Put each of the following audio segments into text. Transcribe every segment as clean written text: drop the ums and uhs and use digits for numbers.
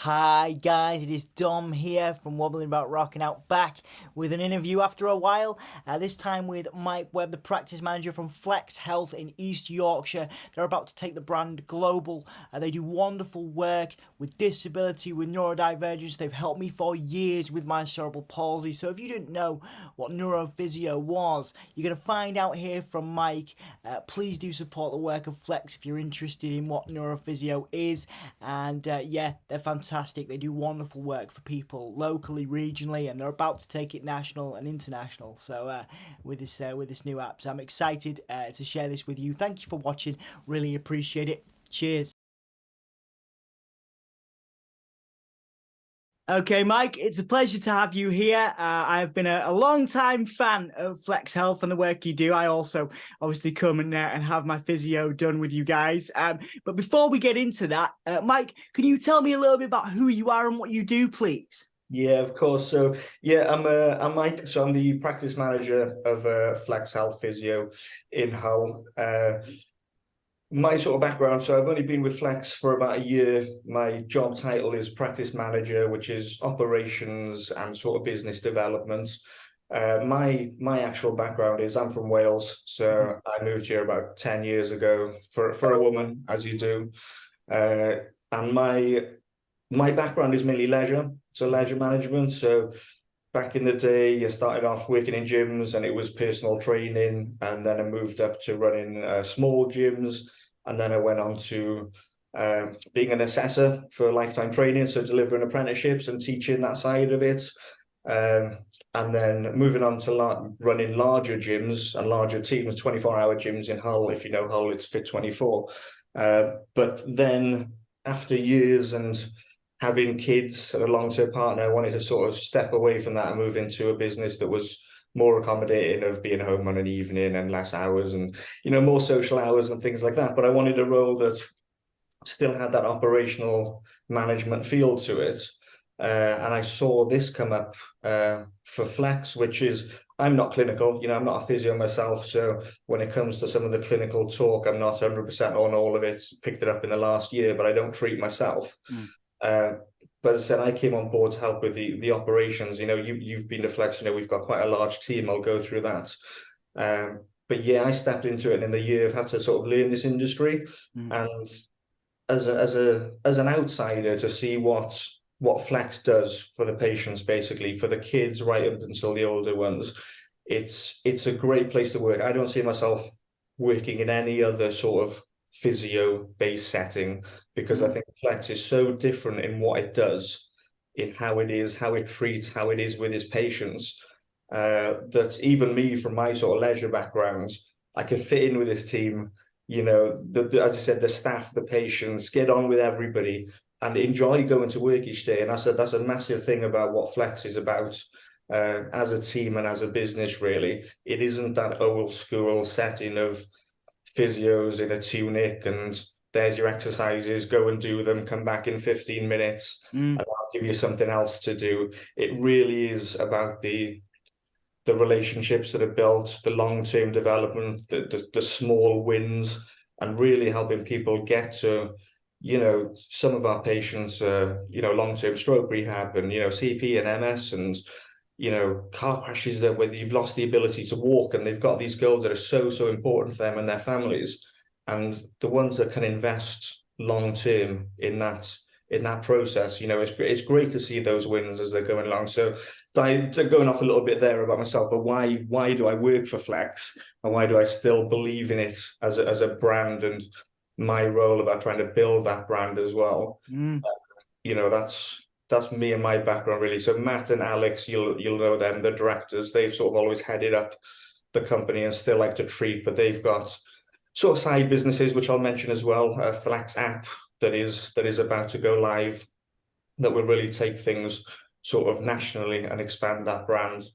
Hi guys, it is Dom here from Wobbling About Rocking Out, back with an interview after a while. This time with Mike Webb, the practice manager from Flex Health in East Yorkshire. They're about to take the brand global. They do wonderful work with disability, with neurodivergence. They've helped me for years with my cerebral palsy. So if you didn't know what Neurophysio was, you're going to find out here from Mike. Please do support the work of Flex if you're interested in what Neurophysio is. And yeah, they're fantastic. They do wonderful work for people locally, regionally, and they're about to take it national and international. So with this new app, so I'm excited to share this with you. Thank you for watching. Really appreciate it. Cheers. Okay, Mike, it's a pleasure to have you here. I've been a long-time fan of Flex Health and the work you do. I also obviously come and have my physio done with you guys. But before we get into that, Mike, can you tell me a little bit about who you are and what you do, please? Yeah, of course. So yeah, I'm Mike. So I'm the practice manager of Flex Health Physio in Hull. My sort of background, so I've only been with Flex for about a year. My job title is practice manager, which is operations and sort of business development. My actual background is I'm from Wales, so I moved here about 10 years ago for a woman, as you do. And my background is mainly leisure, so leisure management. So back in the day, I started off working in gyms and it was personal training. And then I moved up to running small gyms. And then I went on to being an assessor for lifetime training, so delivering apprenticeships and teaching that side of it. And then moving on to running larger gyms and larger teams, 24-hour gyms in Hull. If you know Hull, it's Fit 24. But then after years and having kids and a long-term partner, I wanted to sort of step away from that and move into a business that was more accommodating of being home on an evening and less hours and, more social hours and things like that. But I wanted a role that still had that operational management feel to it. And I saw this come up for Flex, which is, I'm not clinical, I'm not a physio myself. So when it comes to some of the clinical talk, I'm not 100% on all of it. Picked it up in the last year, but I don't treat myself. But as I said, I came on board to help with the operations. You've been to Flex, we've got quite a large team. I'll go through that. But yeah, I stepped into it, and in the year I've had to sort of learn this industry. And as an outsider, to see what Flex does for the patients, basically for the kids right up until the older ones, it's a great place to work. I don't see myself working in any other sort of physio-based setting, because I think Flex is so different in what it does, in how it is, how it treats, how it is with his patients, that even me, from my sort of leisure background, I can fit in with this team. As I said, the staff, the patients, get on with everybody and enjoy going to work each day. And that's a massive thing about what Flex is about. As a team and as a business, really, it isn't that old school setting of physios in a tunic and there's your exercises, go and do them, come back in 15 minutes, and I'll give you something else to do. It really is about the relationships that are built, the long-term development, the small wins, and really helping people get to, some of our patients, long-term stroke rehab and, CP and MS and, car crashes that where you've lost the ability to walk, and they've got these goals that are so important for them and their families. And the ones that can invest long term in that process, it's great to see those wins as they're going along. So going off a little bit there about myself, but why do I work for Flex, and why do I still believe in it as a brand, and my role about trying to build that brand as well? That's me and my background, really. So Matt and Alex, you'll know them, the directors. They've sort of always headed up the company and still like to treat, but they've got sort of side businesses, which I'll mention as well. A Flex app that is about to go live, that will really take things sort of nationally and expand that brand.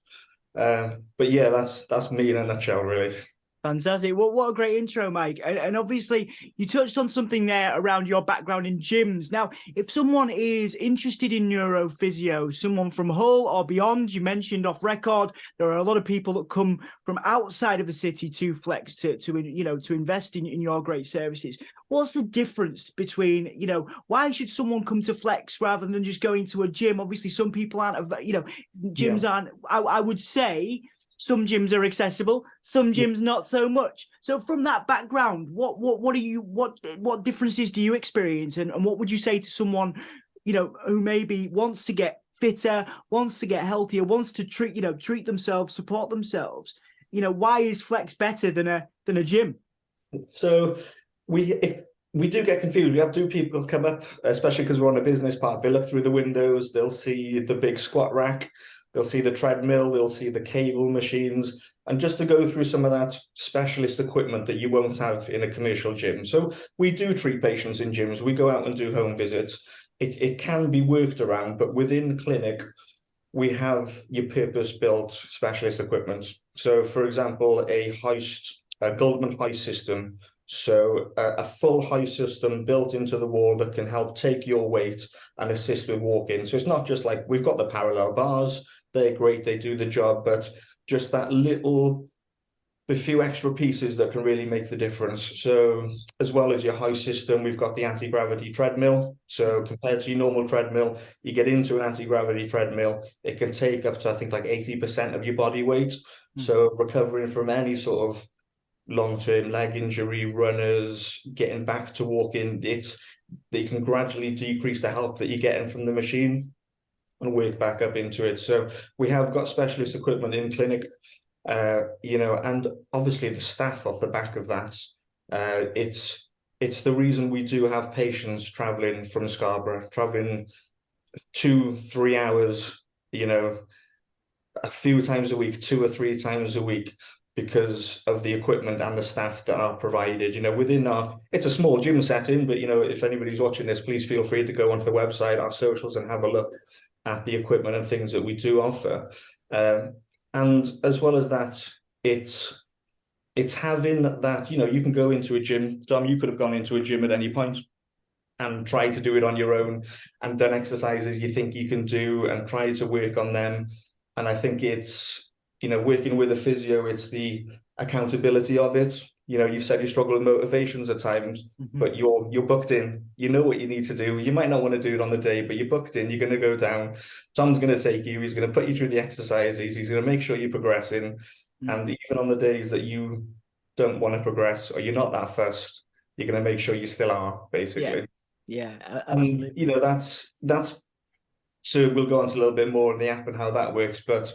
But yeah, that's me in a nutshell, really. Fantastic. Well, what a great intro, Mike. And obviously, you touched on something there around your background in gyms. Now, if someone is interested in neurophysio, someone from Hull or beyond, you mentioned off record, there are a lot of people that come from outside of the city to Flex to invest in your great services. What's the difference between, why should someone come to Flex rather than just going to a gym? Obviously, some people aren't, gyms aren't, I would say, some gyms are accessible, some gyms not so much. So from that background, what differences do you experience, and what would you say to someone, who maybe wants to get fitter, wants to get healthier, wants to treat themselves, support themselves? Why is Flex better than a gym? So if we do get confused, we have people come up, especially because we're on a business park. They look through the windows, they'll see the big squat rack, they'll see the treadmill, they'll see the cable machines, and just to go through some of that specialist equipment that you won't have in a commercial gym. So we do treat patients in gyms. We go out and do home visits. It can be worked around, but within clinic, we have your purpose-built specialist equipment. So, for example, a Goldman hoist system. So a full hoist system built into the wall that can help take your weight and assist with walking. So it's not just like we've got the parallel bars, they're great, they do the job, but just the few extra pieces that can really make the difference. So as well as your hoist system, we've got the anti-gravity treadmill. So compared to your normal treadmill, you get into an anti-gravity treadmill, it can take up to, I think, like 80% of your body weight. So recovering from any sort of long-term leg injury, runners, getting back to walking, they can gradually decrease the help that you're getting from the machine and work back up into it. So we have got specialist equipment in clinic, and obviously the staff off the back of that. It's the reason we do have patients traveling from Scarborough, traveling 2-3 hours, a few times a week, 2 or 3 times a week, because of the equipment and the staff that are provided. It's a small gym setting, but if anybody's watching this, please feel free to go onto the website, our socials, and have a look at the equipment and things that we do offer. And as well as that, it's having that, you can go into a gym. Dom, you could have gone into a gym at any point and tried to do it on your own and done exercises you think you can do and try to work on them. And I think it's, working with a physio, it's the accountability of it. You've said you struggle with motivations at times, but you're booked in. You know what you need to do. You might not want to do it on the day, but you're booked in. You're going to go down. Tom's going to take you. He's going to put you through the exercises. He's going to make sure you're progressing. And even on the days that you don't want to progress or you're not that fussed, you're going to make sure you still are, basically. Yeah, absolutely. And, that's so we'll go on to a little bit more on the app and how that works, but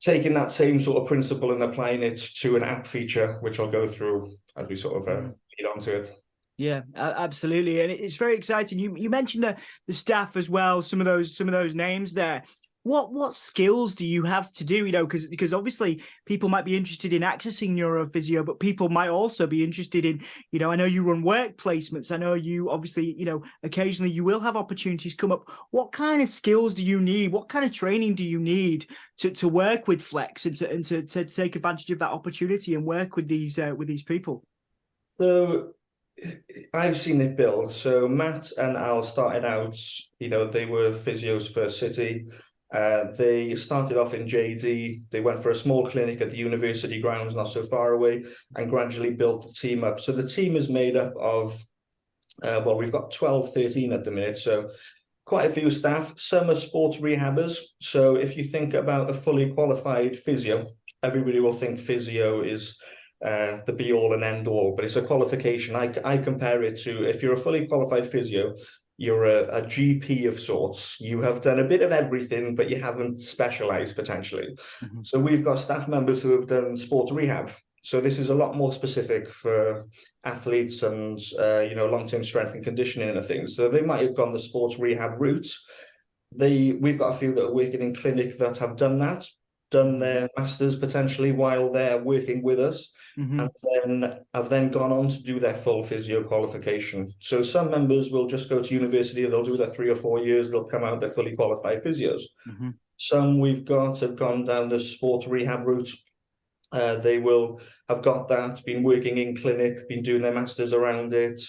taking that same sort of principle and applying it to an app feature, which I'll go through as we sort of lead on to it. Yeah, absolutely, and it's very exciting. You mentioned the staff as well. Some of those names there. What skills do you have to do? Because obviously people might be interested in accessing neurophysio, but people might also be interested in, I know you run work placements. I know you obviously, occasionally you will have opportunities come up. What kind of skills do you need? What kind of training do you need to work with Flex and to take advantage of that opportunity and work with these people? So I've seen it build. So Matt and Al started out, they were physios for City. They started off in JD. They went for a small clinic at the university grounds, not so far away, and gradually built the team up. So the team is made up of, we've got 12, 13 at the minute. So quite a few staff. Some are sports rehabbers. So if you think about a fully qualified physio, everybody will think physio is the be all and end all, but it's a qualification. I compare it to, if you're a fully qualified physio, you're a GP of sorts. You have done a bit of everything, but you haven't specialized potentially. So we've got staff members who have done sports rehab. So this is a lot more specific for athletes and, long-term strength and conditioning and things. So they might have gone the sports rehab route. We've got a few that are working in clinic that have done that, done their masters potentially while they're working with us, and then have gone on to do their full physio qualification. So some members will just go to university, they'll do their 3 or 4 years, they'll come out, they're fully qualified physios. Some we've got have gone down the sports rehab route, They will have got that, been working in clinic, been doing their masters around it.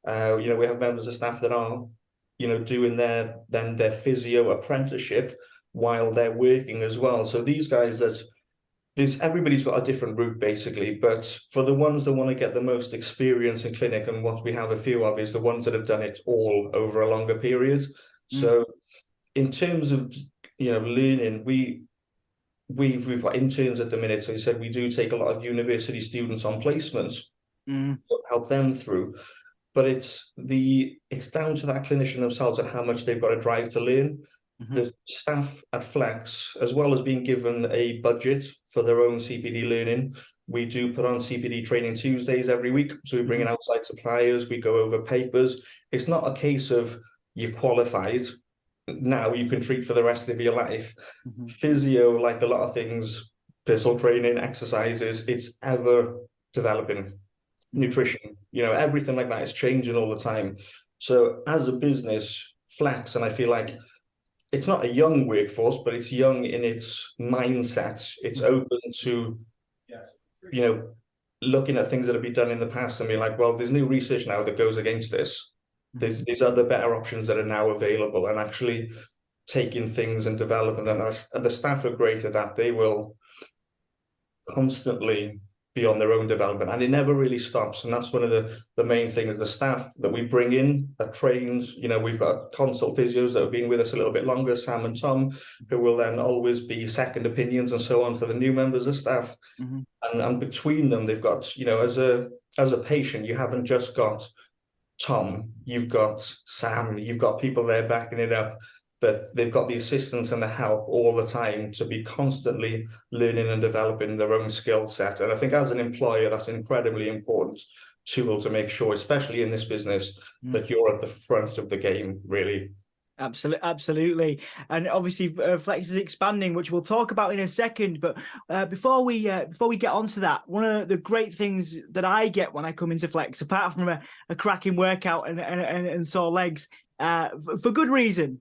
We have members of staff that are, doing their physio apprenticeship while they're working as well. So these guys everybody's got a different route basically, but for the ones that want to get the most experience in clinic, and what we have a few of is the ones that have done it all over a longer period. So in terms of learning, we've got interns at the minute. So you said we do take a lot of university students on placements, help them through. But it's down to that clinician themselves and how much they've got to drive to learn. The staff at Flex, as well as being given a budget for their own CPD learning, we do put on CPD training Tuesdays every week. So we bring in outside suppliers, we go over papers. It's not a case of you're qualified, now you can treat for the rest of your life. Physio, like a lot of things, personal training, exercises, it's ever developing. Nutrition, everything like that is changing all the time. So as a business, Flex, and I feel like it's not a young workforce, but it's young in its mindset. It's open to, looking at things that have been done in the past and be like, well, there's new research now that goes against this. There's other better options that are now available, and actually taking things and developing them. And the staff are great at that. They will constantly be on their own development, and it never really stops. And that's one of the main things. The staff that we bring in are trained. We've got consult physios that have been with us a little bit longer, Sam and Tom, who will then always be second opinions and so on to the new members of staff. And between them, they've got, as a patient, you haven't just got Tom, you've got Sam, you've got people there backing it up, that they've got the assistance and the help all the time to be constantly learning and developing their own skill set. And I think as an employer, that's an incredibly important tool to make sure, especially in this business, that you're at the front of the game, really. Absolutely. And obviously Flex is expanding, which we'll talk about in a second. But before we get onto that, one of the great things that I get when I come into Flex, apart from a cracking workout and sore legs, for good reason,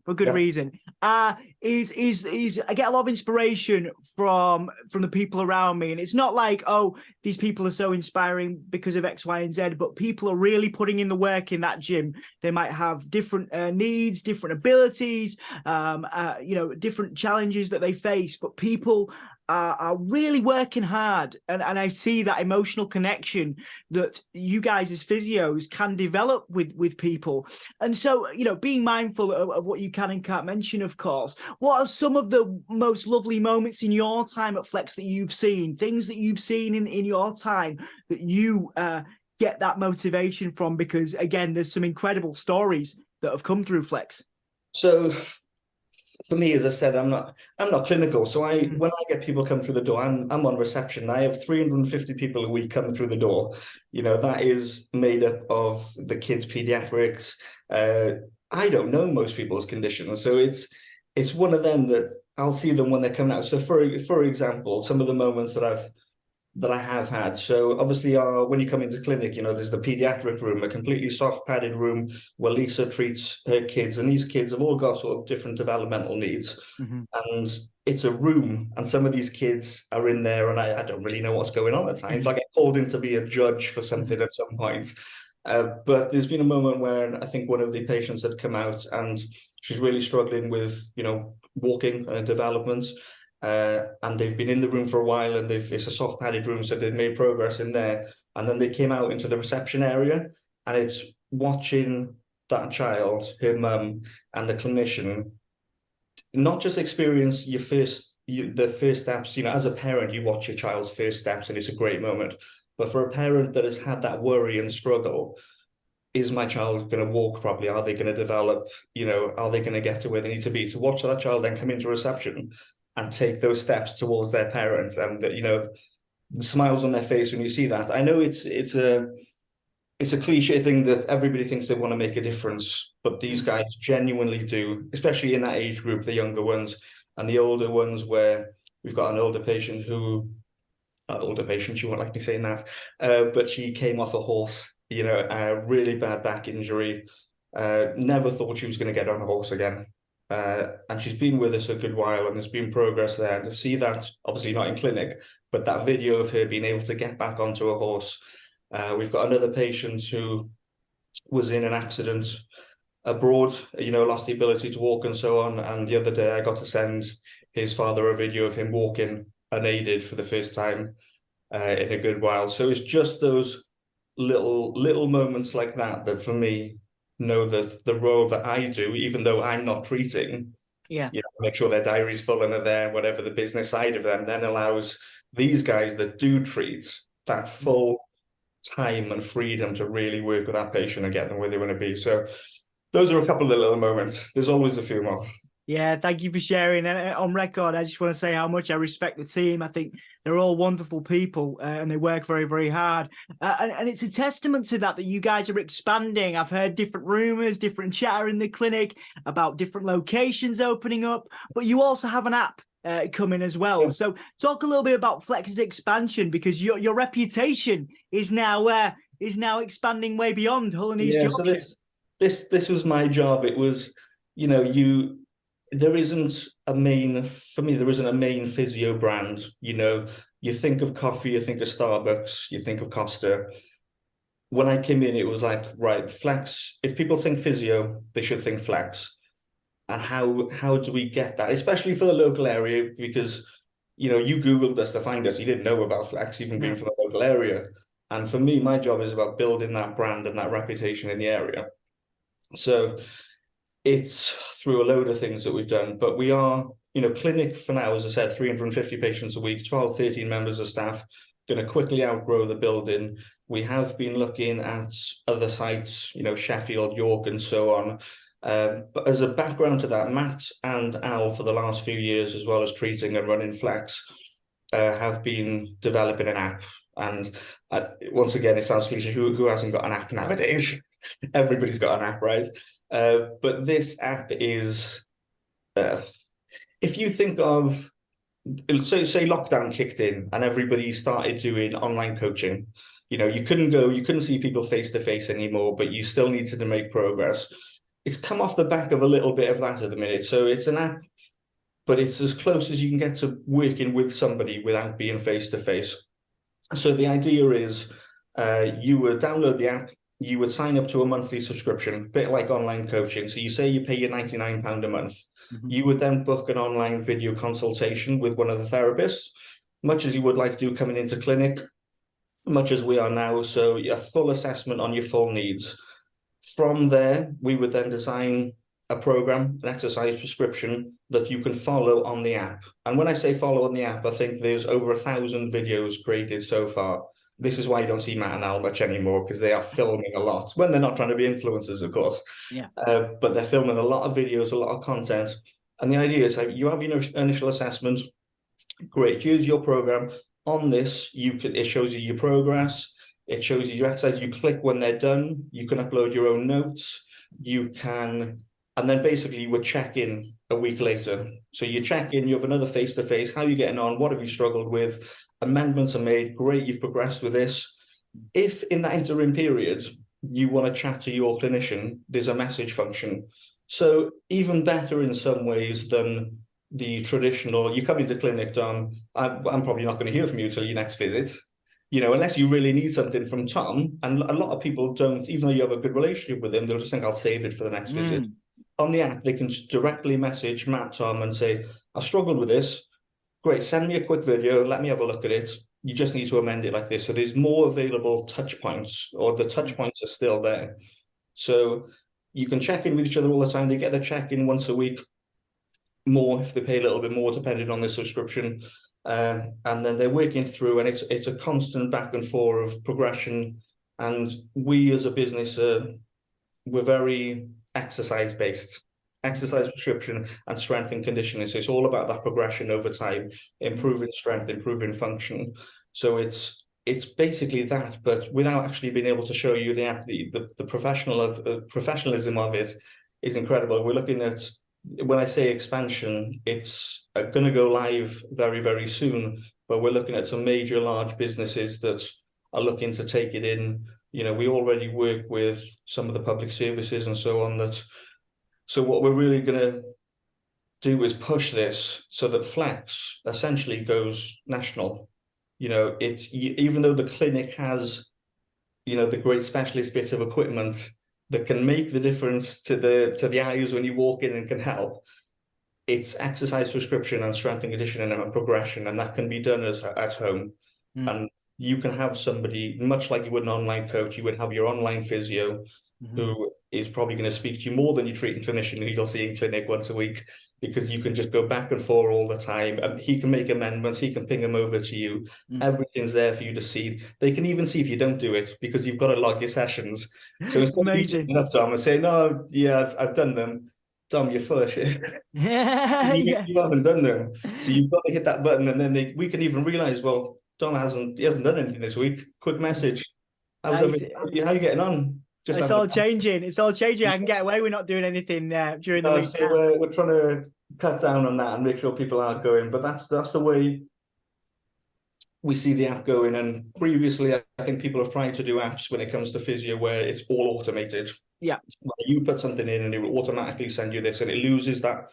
is I get a lot of inspiration from the people around me. And it's not like, oh, these people are so inspiring because of X, Y, and Z, but people are really putting in the work in that gym. They might have different needs, different abilities, different challenges that they face, but people are really working hard, and I see that emotional connection that you guys as physios can develop with people. And so, being mindful of what you can and can't mention, of course, what are some of the most lovely moments in your time at Flex that you've seen, things that you've seen in your time that you get that motivation from? Because again, there's some incredible stories that have come through Flex. So for me, as I said, I'm not clinical. So when I get people come through the door, I'm on reception. I have 350 people a week coming through the door. That is made up of the kids' pediatrics. I don't know most people's conditions, so it's one of them that I'll see them when they're coming out. So for example, some of the moments that I have had. So obviously, when you come into clinic, there's the pediatric room, a completely soft padded room where Lisa treats her kids, and these kids have all got sort of different developmental needs. And it's a room, and some of these kids are in there, and I don't really know what's going on at times. I get called in to be a judge for something at some point. But there's been a moment where I think one of the patients had come out, and she's really struggling with, walking and development. And they've been in the room for a while, and it's a soft padded room, so they've made progress in there. And then they came out into the reception area, and it's watching that child, her mum, and the clinician not just experience the first steps. As a parent, you watch your child's first steps, and it's a great moment. But for a parent that has had that worry and struggle, is my child going to walk properly? Are they going to develop? Are they going to get to where they need to be? To watch that child then come into reception and take those steps towards their parent, and the smiles on their face when you see that. I know it's a cliche thing that everybody thinks they want to make a difference, but these guys genuinely do, especially in that age group, the younger ones and the older ones, where we've got an older patient who, she won't like me saying that, but she came off a horse, a really bad back injury, never thought she was going to get on a horse again. And she's been with us a good while, and there's been progress there. And to see that, obviously not in clinic, but that video of her being able to get back onto a horse. We've got another patient who was in an accident abroad, lost the ability to walk and so on. And the other day I got to send his father a video of him walking unaided for the first time in a good while. So it's just those little moments like that that for me know that the role that I do, even though I'm not treating, make sure their diary's full and are there, whatever the business side of them, then allows these guys that do treat that full time and freedom to really work with that patient and get them where they want to be. So those are a couple of the little moments. There's always a few more. Yeah, thank you for sharing. And on record, I just want to say how much I respect the team. I think they're all wonderful people and they work very, very hard. And it's a testament to that you guys are expanding. I've heard different rumors, different chatter in the clinic about different locations opening up, but you also have an app coming as well. Yeah. So talk a little bit about Flex's expansion, because your reputation is now expanding way beyond Hull and East Yorkshire. So this was my job. It was, there isn't a main physio brand. You think of coffee, you think of Starbucks, you think of Costa. When I came in, it was like, right, Flex, if people think physio, they should think Flex. And how do we get that, especially for the local area? Because, you Googled us to find us. You didn't know about Flex, even being from the local area. And for me, my job is about building that brand and that reputation in the area. So it's through a load of things that we've done, but we are, clinic for now, as I said, 350 patients a week, 12, 13 members of staff, going to quickly outgrow the building. We have been looking at other sites, Sheffield, York, and so on. But as a background to that, Matt and Al, for the last few years, as well as treating and running Flex, have been developing an app. And once again, it sounds cliche, who hasn't got an app nowadays? Everybody's got an app, right? But this app is, if you think of, say lockdown kicked in and everybody started doing online coaching, you couldn't see people face to face anymore, but you still needed to make progress. It's come off the back of a little bit of that at the minute. So it's an app, but it's as close as you can get to working with somebody without being face to face. So the idea is you would download the app, you would sign up to a monthly subscription, a bit like online coaching. So you say you pay your £99 a month. Mm-hmm. You would then book an online video consultation with one of the therapists, much as you would like to do coming into clinic, much as we are now. So a full assessment on your full needs. From there, we would then design a program, an exercise prescription that you can follow on the app. And when I say follow on the app, I think there's over 1,000 videos created so far. This is why you don't see Matt and Al much anymore, because they are filming a lot, when they're not trying to be influencers, of course. Yeah. But they're filming a lot of videos, a lot of content. And the idea is, you have your initial assessment. Great, here's your program. On this, it shows you your progress. It shows you your exercise. You click when they're done. You can upload your own notes. And then basically you would check in a week later. So you check in, you have another face-to-face. How are you getting on? What have you struggled with? Amendments are made. Great, you've progressed with this. If in that interim period you want to chat to your clinician, there's a message function. So even better in some ways than the traditional, you come into clinic, Tom, I'm probably not going to hear from you till your next visit. Unless you really need something from Tom, and a lot of people don't, even though you have a good relationship with him, they'll just think, I'll save it for the next visit. On the app, they can directly message Matt, Tom, and say, I've struggled with this. Great, send me a quick video, let me have a look at it. You just need to amend it like this. So there's more available touch points, or the touch points are still there. So you can check in with each other all the time. They get their check-in once a week, more if they pay a little bit more, depending on their subscription. And then they're working through, and it's a constant back and forth of progression. And we as a business, we're very exercise-based, exercise prescription and strength and conditioning. So it's all about that progression over time, improving strength, improving function. So it's basically that, but without actually being able to show you the professionalism of it is incredible. We're looking at, when I say expansion, it's going to go live very, very soon, but we're looking at some major large businesses that are looking to take it in. We already work with some of the public services and so on. So what we're really going to do is push this so that Flex essentially goes national. Even though the clinic has, the great specialist bits of equipment that can make the difference to the eyes when you walk in and can help, it's exercise prescription and strength and conditioning and progression, and that can be done at home. Mm. And you can have somebody, much like you would an online coach, you would have your online physio who is probably going to speak to you more than your treating clinician who you'll see in clinic once a week, because you can just go back and forth all the time. And he can make amendments, he can ping them over to you. Everything's there for you to see. They can even see if you don't do it, because you've got to log your sessions. So instead of you turning up, Dom, and saying, "No, yeah, I've done them," Dom, you're full of shit. Yeah. You haven't done them. So you've got to hit that button, and then we can even realize, well, Dom hasn't done anything this week. Quick message. How are you getting on? It's all changing. It's all changing. I can get away with not doing anything during the week. So we're trying to cut down on that and make sure people aren't going. But that's the way we see the app going. And previously, I think people have tried to do apps when it comes to physio where it's all automated. Yeah. Where you put something in and it will automatically send you this, and it loses that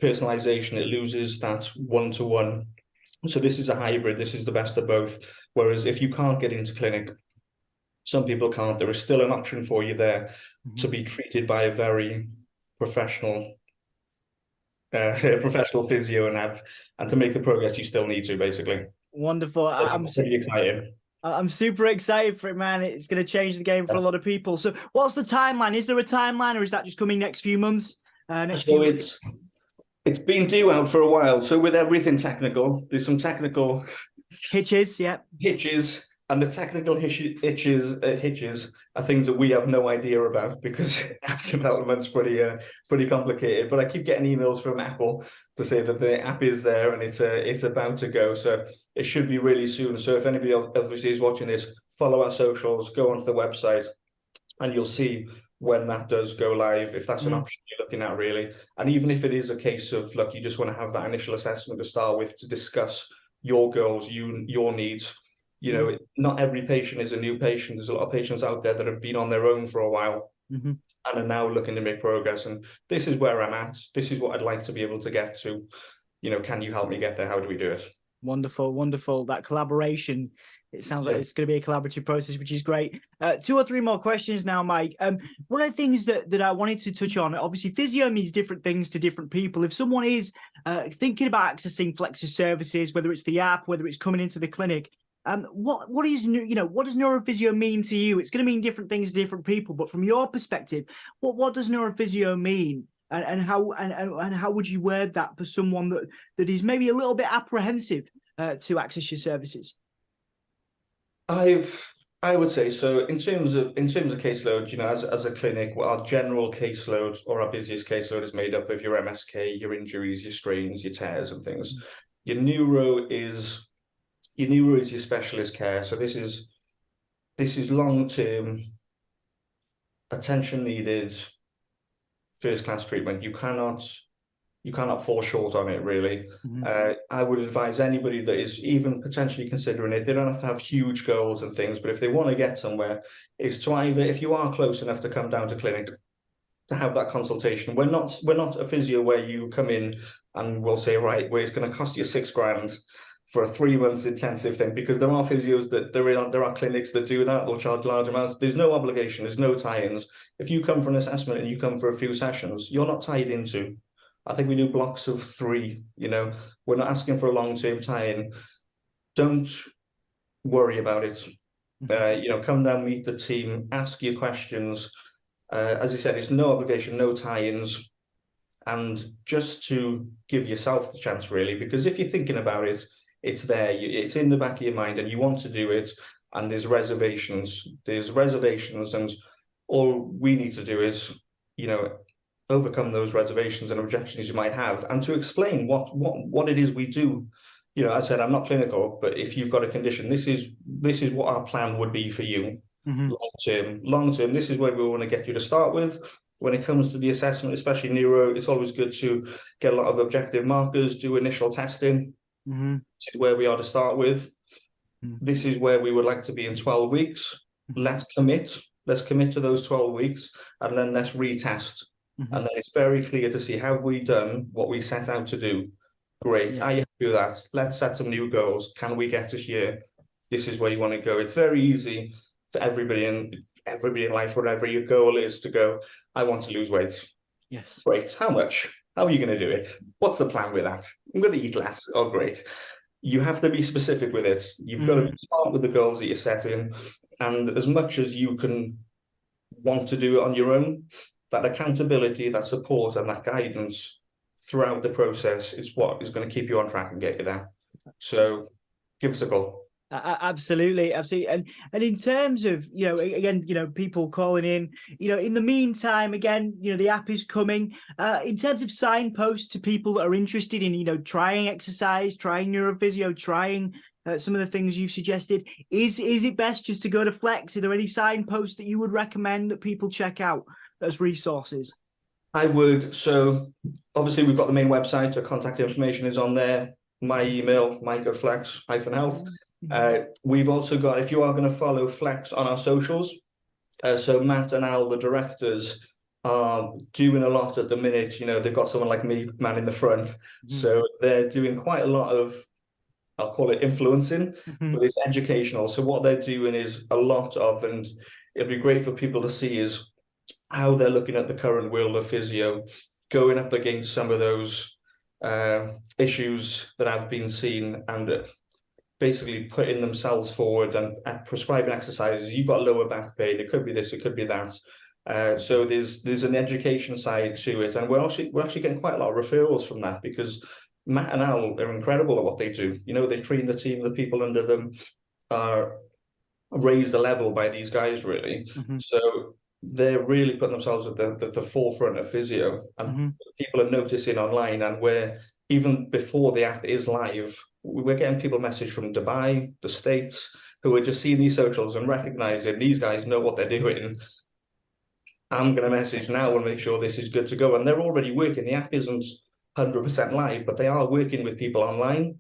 personalization. It loses that one-to-one. So this is a hybrid. This is the best of both. Whereas if you can't get into clinic, some people can't, there is still an option for you there to be treated by a very professional professional physio and to make the progress you still need to, basically. Wonderful. I'm super excited for it, man. It's going to change the game for a lot of people. So what's the timeline? Is there a timeline, or is that just coming next few months? It's been due out for a while. So with everything technical, there's some technical hitches, and the technical hitches are things that we have no idea about, because app development's pretty complicated. But I keep getting emails from Apple to say that the app is there and it's about to go. So it should be really soon. So if anybody else is watching this, follow our socials, go onto the website, and you'll see when that does go live, if that's an option you're looking at, really. And even if it is a case of, look, you just want to have that initial assessment to start with to discuss your goals, your needs. Not every patient is a new patient. There's a lot of patients out there that have been on their own for a while and are now looking to make progress. And this is where I'm at. This is what I'd like to be able to get to. Can you help me get there? How do we do it? Wonderful, wonderful. That collaboration, it sounds like it's going to be a collaborative process, which is great. 2 or 3 more questions now, Mike. One of the things that I wanted to touch on, obviously physio means different things to different people. If someone is thinking about accessing Flex's services, whether it's the app, whether it's coming into the clinic, what does Neurophysio mean to you? It's going to mean different things to different people, but from your perspective, what does Neurophysio mean, and how would you word that for someone that is maybe a little bit apprehensive to access your services? I would say so. In terms of caseload, as a clinic, our general caseload, or our busiest caseload, is made up of your MSK, your injuries, your strains, your tears, and things. Your neuro is your specialist care. So this is long-term attention needed, first-class treatment. You cannot fall short on it, really. I would advise anybody that is even potentially considering it, they don't have to have huge goals and things, but if they want to get somewhere, is to either, if you are close enough to come down to clinic, to have that consultation. We're not a physio where you come in and we'll say, right, well, it's going to cost you $6,000 for a 3 months intensive thing, because there are physios that there are clinics that do that. They'll charge large amounts. There's no obligation. There's no tie-ins. If you come for an assessment and you come for a few sessions, you're not tied into. I think we do blocks of 3. We're not asking for a long-term tie-in. Don't worry about it. Come down, meet the team, ask your questions. As I said, it's no obligation, no tie-ins, and just to give yourself the chance, really, because if you're thinking about it, it's there, it's in the back of your mind, and you want to do it, and there's reservations, and all we need to do is, overcome those reservations and objections you might have, and to explain what it is we do. I said, I'm not clinical, but if you've got a condition, this is what our plan would be for you. Long term, this is where we want to get you to start with. When it comes to the assessment, especially neuro, it's always good to get a lot of objective markers, do initial testing. This is where we are to start with. This is where we would like to be in 12 weeks. Let's commit to those 12 weeks, and then let's retest. And then it's very clear to see, have we done what we set out to do? Great. Are you happy do that. Let's set some new goals. Can we get to here? This is where you want to go. It's very easy for everybody in life, whatever your goal is, to go, I want to lose weight. Yes. Great. How much? How are you going to do it? What's the plan with that? I'm going to eat less. Oh, great. You have to be specific with it. You've got to be smart with the goals that you're setting. And as much as you can want to do it on your own, that accountability, that support, and that guidance throughout the process is what is going to keep you on track and get you there. So give us a call. Absolutely, and in terms of, again, people calling in, in the meantime, again, the app is coming. In terms of signposts to people that are interested in, trying exercise, trying neurophysio, trying some of the things you've suggested, is it best just to go to Flex? Are there any signposts that you would recommend that people check out as resources? I would. So obviously we've got the main website, so contact information is on there. My email, mike@flex-health. We've also got, if you are going to follow Flex on our socials, so Matt and Al, the directors, are doing a lot at the minute. They've got someone like me, man in the front. So they're doing quite a lot of, I'll call it influencing, but it's educational. So what they're doing is a lot of, and it'd be great for people to see, is how they're looking at the current world of physio, going up against some of those issues that have been seen, and basically putting themselves forward and prescribing exercises. You've got lower back pain, it could be this, it could be that. So there's an education side to it, and we're actually getting quite a lot of referrals from that, because Matt and Al are incredible at what they do. They train the team, the people under them are raised the level by these guys, really. So they're really putting themselves at the forefront of physio, and people are noticing online, and where even before the app is live, we're getting people message from Dubai, the States, who are just seeing these socials and recognizing these guys know what they're doing. I'm going to message now and make sure this is good to go. And they're already working. The app isn't 100% live, but they are working with people online.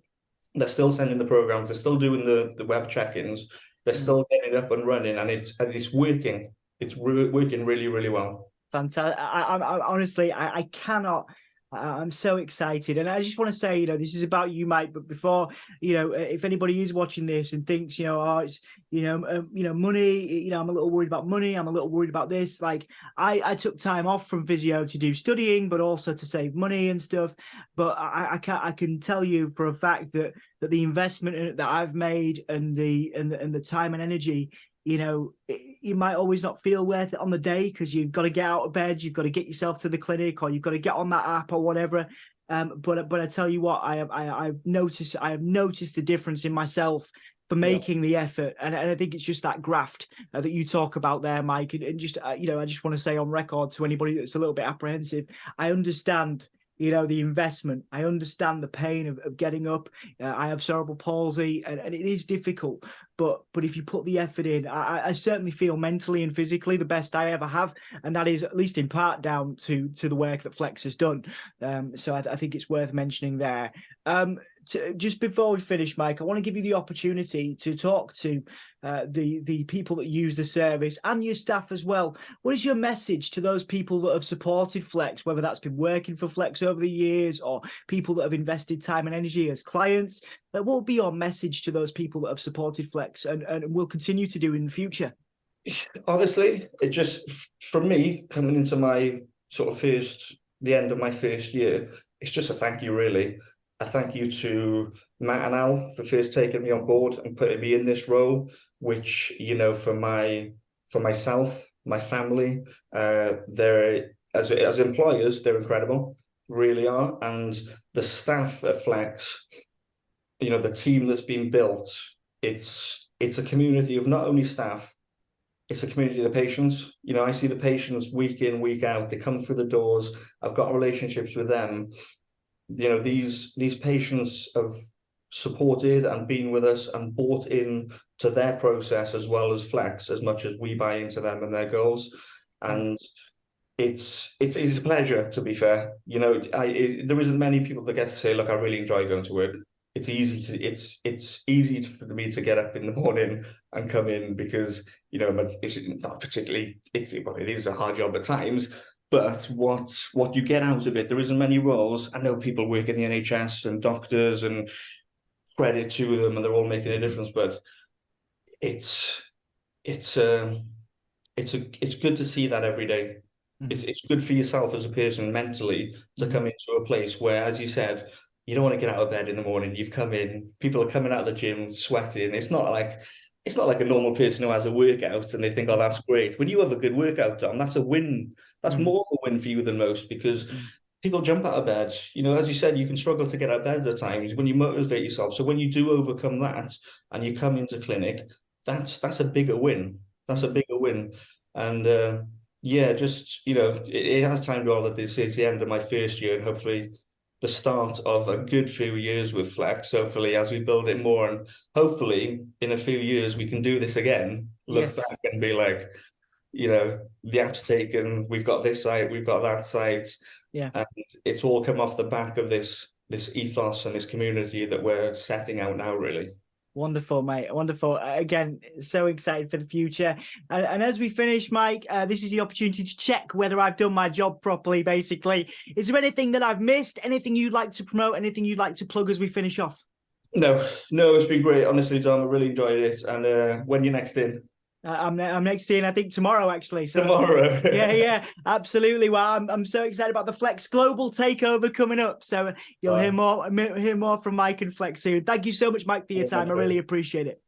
They're still sending the programs. They're still doing the web check-ins. They're still getting it up and running, and it's working. It's working really, really well. Fantastic. I honestly, I cannot. I'm so excited, and I just want to say, this is about you, Mike. But before, if anybody is watching this and thinks, oh, it's, money, I'm a little worried about money. I'm a little worried about this. Like, I took time off from physio to do studying, but also to save money and stuff. But I can tell you for a fact that the investment that I've made and the time and energy, you might always not feel worth it on the day, because you've got to get out of bed, you've got to get yourself to the clinic, or you've got to get on that app or whatever. But I tell you what, I've noticed the difference in myself for making the effort, and I think it's just that graft that you talk about there, Mike. And just I just want to say on record to anybody that's a little bit apprehensive, I understand the investment. I understand the pain of getting up. I have cerebral palsy, and it is difficult. But if you put the effort in, I certainly feel mentally and physically the best I ever have, and that is at least in part down to the work that Flex has done. So I think it's worth mentioning there. Just before we finish, Mike, I want to give you the opportunity to talk to the people that use the service and your staff as well. What is your message to those people that have supported Flex, whether that's been working for Flex over the years or people that have invested time and energy as clients? What will be your message to those people that have supported Flex and will continue to do in the future? Honestly, it just, for me, coming into my sort of the end of my first year, it's just a thank you, really. A thank you to Matt and Al for first taking me on board and putting me in this role, which, for myself, my family, they're, as employers, they're incredible, really are. And the staff at Flex, the team that's been built, it's a community of not only staff, it's a community of the patients. I see the patients week in, week out. They come through the doors. I've got relationships with them. These patients have supported and been with us and bought in to their process as well as Flex, as much as we buy into them and their goals. And it's a pleasure, to be fair. There isn't many people that get to say, look, I really enjoy going to work. It's easy for me to get up in the morning and come in, because it's not particularly, it is a hard job at times, But what you get out of it, there isn't many roles. I know people work in the NHS and doctors, and credit to them, and they're all making a difference. But it's it's it's good to see that every day. It's good for yourself as a person mentally to come into a place where, as you said, you don't want to get out of bed in the morning. You've come in, people are coming out of the gym sweating. It's not like a normal person who has a workout and they think, oh, that's great. When you have a good workout done, that's a win. That's more of a win for you than most, because people jump out of bed. You know, as you said, you can struggle to get out of bed at times when you motivate yourself. So when you do overcome that and you come into clinic, that's a bigger win. That's a bigger win. And yeah, just, it has timed well that this is the end of my first year, and hopefully the start of a good few years with Flex. Hopefully, as we build it more, and hopefully in a few years we can do this again, look back and be like, the app's taken, we've got this site, we've got that site. Yeah. And it's all come off the back of this ethos and this community that we're setting out now, really. Wonderful, mate. Wonderful. Again, so excited for the future. And as we finish, Mike, this is the opportunity to check whether I've done my job properly, basically. Is there anything that I've missed? Anything you'd like to promote? Anything you'd like to plug as we finish off? No, it's been great. Honestly, Dom, I really enjoyed it. And when you're next in? I'm next in, I think, tomorrow, actually. So tomorrow. yeah, absolutely. Well, I'm so excited about the Flex Global takeover coming up. So you'll hear more from Mike and Flex soon. Thank you so much, Mike, for your time. I really appreciate it.